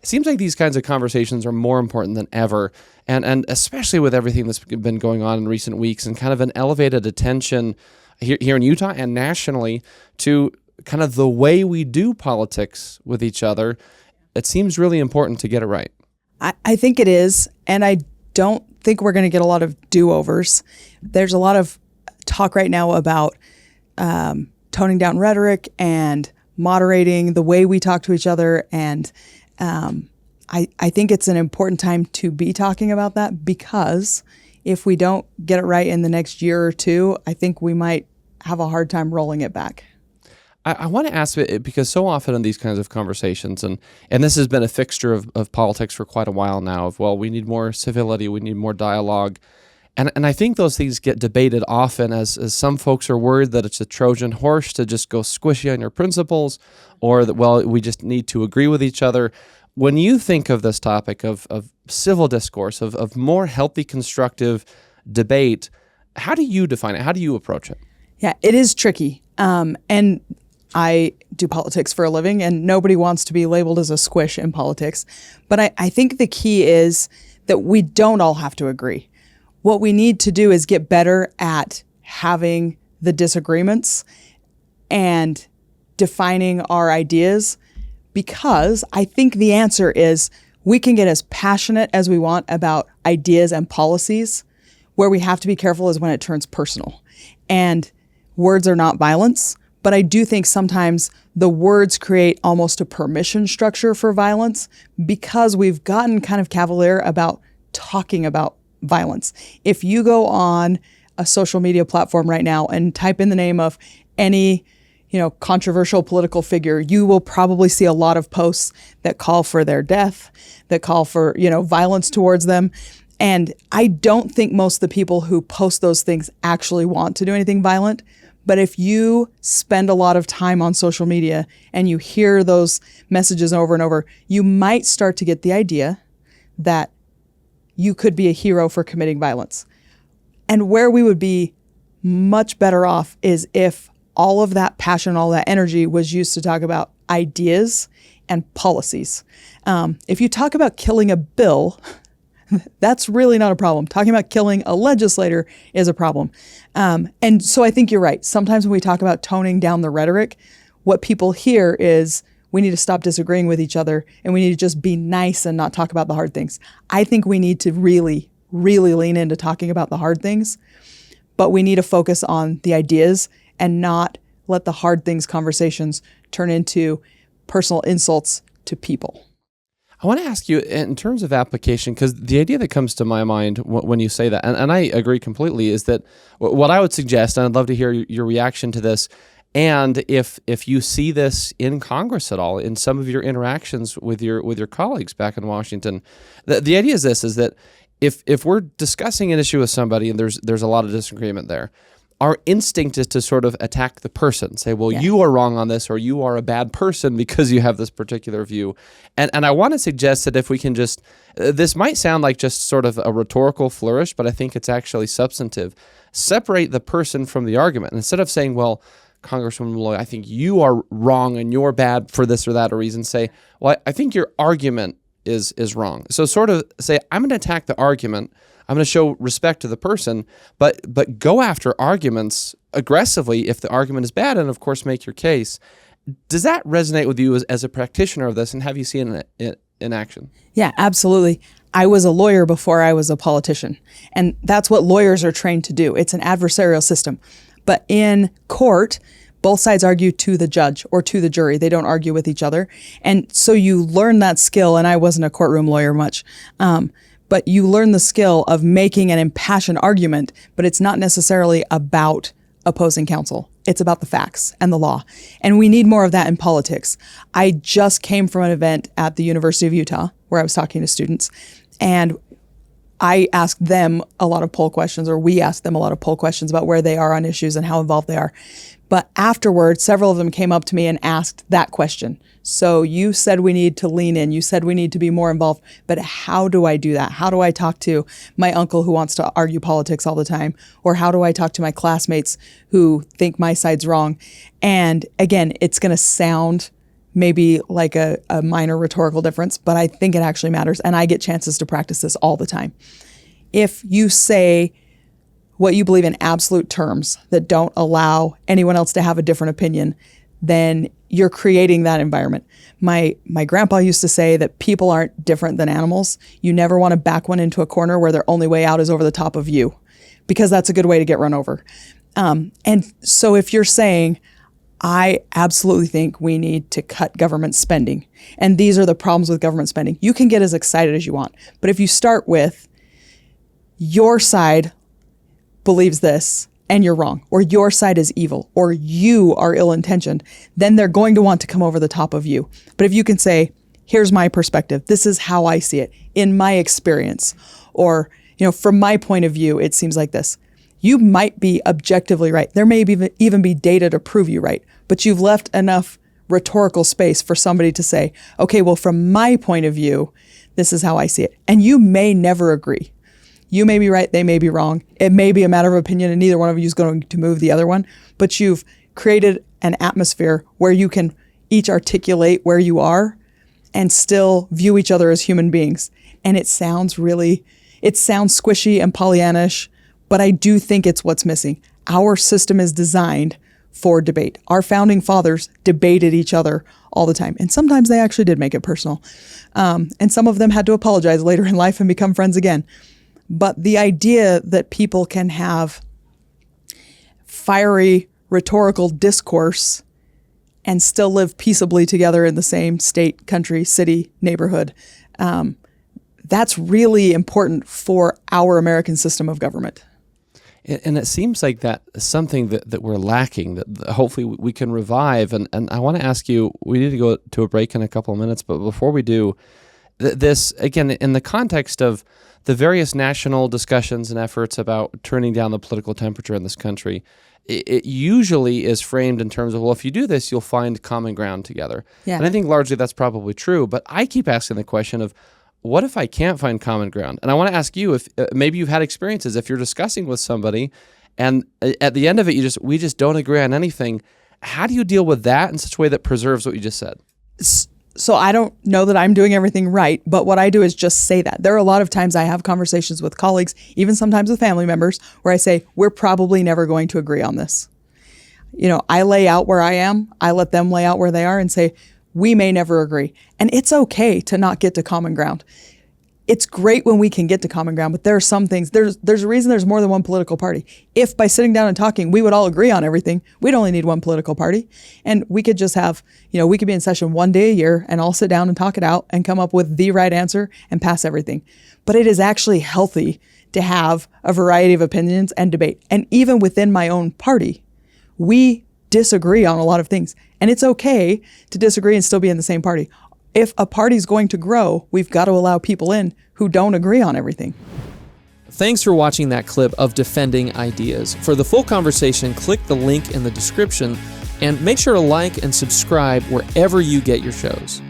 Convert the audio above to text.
it seems like these kinds of conversations are more important than ever. And especially with everything that's been going on in recent weeks and kind of an elevated attention here in Utah and nationally to kind of the way we do politics with each other, it seems really important to get it right. I think it is, and I don't think we're going to get a lot of do-overs. There's a lot of talk right now about toning down rhetoric and moderating the way we talk to each other, and I think it's an important time to be talking about that, because if we don't get it right in the next year or two, I think we might have a hard time rolling it back. I want to ask, because so often in these kinds of conversations, and this has been a fixture of politics for quite a while now, we need more civility, we need more dialogue. And I think those things get debated often as some folks are worried that it's a Trojan horse to just go squishy on your principles, or that, we just need to agree with each other. When you think of this topic of civil discourse, of more healthy, constructive debate, how do you define it? How do you approach it? Yeah, it is tricky. And I do politics for a living, and nobody wants to be labeled as a squish in politics. But I think the key is that we don't all have to agree. What we need to do is get better at having the disagreements and defining our ideas, because I think the answer is we can get as passionate as we want about ideas and policies. Where we have to be careful is when it turns personal. And words are not violence. But I do think sometimes the words create almost a permission structure for violence, because we've gotten kind of cavalier about talking about violence. If you go on a social media platform right now and type in the name of any, controversial political figure, you will probably see a lot of posts that call for their death, that call for, violence towards them. And I don't think most of the people who post those things actually want to do anything violent. But if you spend a lot of time on social media and you hear those messages over and over, you might start to get the idea that you could be a hero for committing violence. And where we would be much better off is if all of that passion, all that energy was used to talk about ideas and policies. If you talk about killing a bill, that's really not a problem. Talking about killing a legislator is a problem. And so I think you're right. Sometimes when we talk about toning down the rhetoric, what people hear is we need to stop disagreeing with each other and we need to just be nice and not talk about the hard things. I think we need to really, really lean into talking about the hard things, but we need to focus on the ideas and not let the hard things conversations turn into personal insults to people. I want to ask you, in terms of application, because the idea that comes to my mind when you say that, and I agree completely, is that what I would suggest, and I'd love to hear your reaction to this, and if you see this in Congress at all, in some of your interactions with your colleagues back in Washington, the idea is this, is that if we're discussing an issue with somebody and there's a lot of disagreement there, our instinct is to sort of attack the person, say, well, you are wrong on this, or you are a bad person because you have this particular view. And I want to suggest that if we can just, this might sound like just sort of a rhetorical flourish, but I think it's actually substantive. Separate the person from the argument. Instead of saying, well, Congresswoman Maloy, I think you are wrong and you're bad for this or that reason, say, well, I think your argument is wrong. So sort of say, I'm going to attack the argument. I'm going to show respect to the person, but go after arguments aggressively if the argument is bad, and of course make your case. Does that resonate with you as a practitioner of this, and have you seen it in action? Yeah, absolutely. I was a lawyer before I was a politician, and that's what lawyers are trained to do. It's an adversarial system. But in court, both sides argue to the judge or to the jury. They don't argue with each other. And so you learn that skill, and I wasn't a courtroom lawyer much, but you learn the skill of making an impassioned argument, but it's not necessarily about opposing counsel. It's about the facts and the law. And we need more of that in politics. I just came from an event at the University of Utah where I was talking to students, and I asked them a lot of poll questions, or we asked them a lot of poll questions about where they are on issues and how involved they are. But afterwards, several of them came up to me and asked that question. So you said we need to lean in. You said we need to be more involved. But how do I do that? How do I talk to my uncle who wants to argue politics all the time? Or how do I talk to my classmates who think my side's wrong? And again, it's going to sound maybe like a minor rhetorical difference, but I think it actually matters. And I get chances to practice this all the time. If you say what you believe in absolute terms that don't allow anyone else to have a different opinion, then you're creating that environment. My grandpa used to say that people aren't different than animals. You never want to back one into a corner where their only way out is over the top of you, because that's a good way to get run over. And so if you're saying, I absolutely think we need to cut government spending, and these are the problems with government spending, you can get as excited as you want. But if you start with, your side believes this and you're wrong, or your side is evil, or you are ill-intentioned, then they're going to want to come over the top of you. But if you can say, here's my perspective, this is how I see it in my experience, or, from my point of view, it seems like this. You might be objectively right. There may even be data to prove you right, but you've left enough rhetorical space for somebody to say, okay, well, from my point of view, this is how I see it. And you may never agree. You may be right, they may be wrong. It may be a matter of opinion and neither one of you is going to move the other one, but you've created an atmosphere where you can each articulate where you are and still view each other as human beings. And it sounds squishy and Pollyannish, but I do think it's what's missing. Our system is designed for debate. Our founding fathers debated each other all the time. And sometimes they actually did make it personal. And some of them had to apologize later in life and become friends again. But the idea that people can have fiery rhetorical discourse and still live peaceably together in the same state, country, city, neighborhood, that's really important for our American system of government. And it seems like that's something that we're lacking, that hopefully we can revive. And I want to ask you, we need to go to a break in a couple of minutes, but before we do, this, again, in the context of the various national discussions and efforts about turning down the political temperature in this country, it usually is framed in terms of, well, if you do this, you'll find common ground together. Yeah. And I think largely that's probably true, but I keep asking the question of, what if I can't find common ground? And I want to ask you if maybe you've had experiences, if you're discussing with somebody and at the end of it, we just don't agree on anything. How do you deal with that in such a way that preserves what you just said? So I don't know that I'm doing everything right, but what I do is just say that. There are a lot of times I have conversations with colleagues, even sometimes with family members, where I say, we're probably never going to agree on this. I lay out where I am, I let them lay out where they are and say, we may never agree. And it's okay to not get to common ground. It's great when we can get to common ground, but there are some things, there's a reason there's more than one political party. If by sitting down and talking, we would all agree on everything, we'd only need one political party. And we could just have, we could be in session one day a year and all sit down and talk it out and come up with the right answer and pass everything. But it is actually healthy to have a variety of opinions and debate. And even within my own party, we disagree on a lot of things. And it's okay to disagree and still be in the same party. If a party's going to grow, we've got to allow people in who don't agree on everything. Thanks for watching that clip of Defending Ideas. For the full conversation, click the link in the description and make sure to like and subscribe wherever you get your shows.